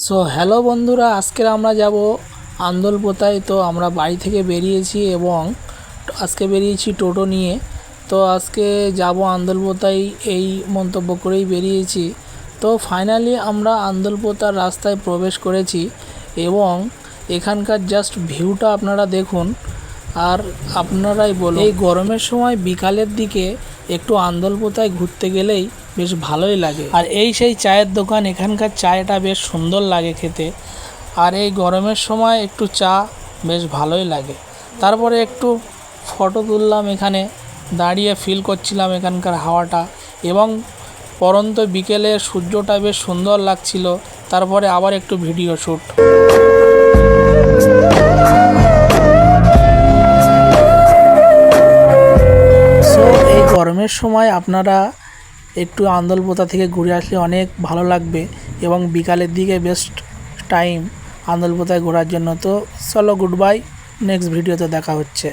So hello বন্ধুরা, আজকে আমরা যাব আন্দলপোতায়। তো আমরা বাড়ি থেকে বেরিয়েছি এবং আজকে বেরিয়েছি টোটো নিয়ে। তো আজকে যাব আন্দলপোতায় এই মন্তব্য করেই বেরিয়েছি। তো ফাইনালি আমরা আন্দলপোতার রাস্তায় প্রবেশ করেছি এবং এখানকার জাস্ট ভিউটা আপনারা দেখুন আর আপনারাই বলুন। এই গরমের সময় বিকালের দিকে একটু আন্দলপোতায় ঘুরতে গেলেই বেশ ভালোই লাগে। আর এই সেই চায়ের দোকান, এখানকার চায়টা বেশ সুন্দর লাগে খেতে। আর এই গরমের সময় একটু চা বেশ ভালোই লাগে। তারপরে একটু ফটো তুললাম, এখানে দাঁড়িয়ে ফিল করছিলাম এখানকার হাওয়াটা এবং পরন্ত বিকেলে সূর্যটা বেশ সুন্দর লাগছিল। তারপরে আবার একটু ভিডিও শ্যুট। সো এই গরমের সময় আপনারা একটু আন্দলপোতা থেকে ঘুরে আসলে অনেক ভালো লাগবে এবং বিকালের দিকে বেস্ট টাইম আন্দলপোতায় ঘোরার জন্য। তো চলো, গুড বাই, নেক্সট ভিডিওতে দেখা হচ্ছে।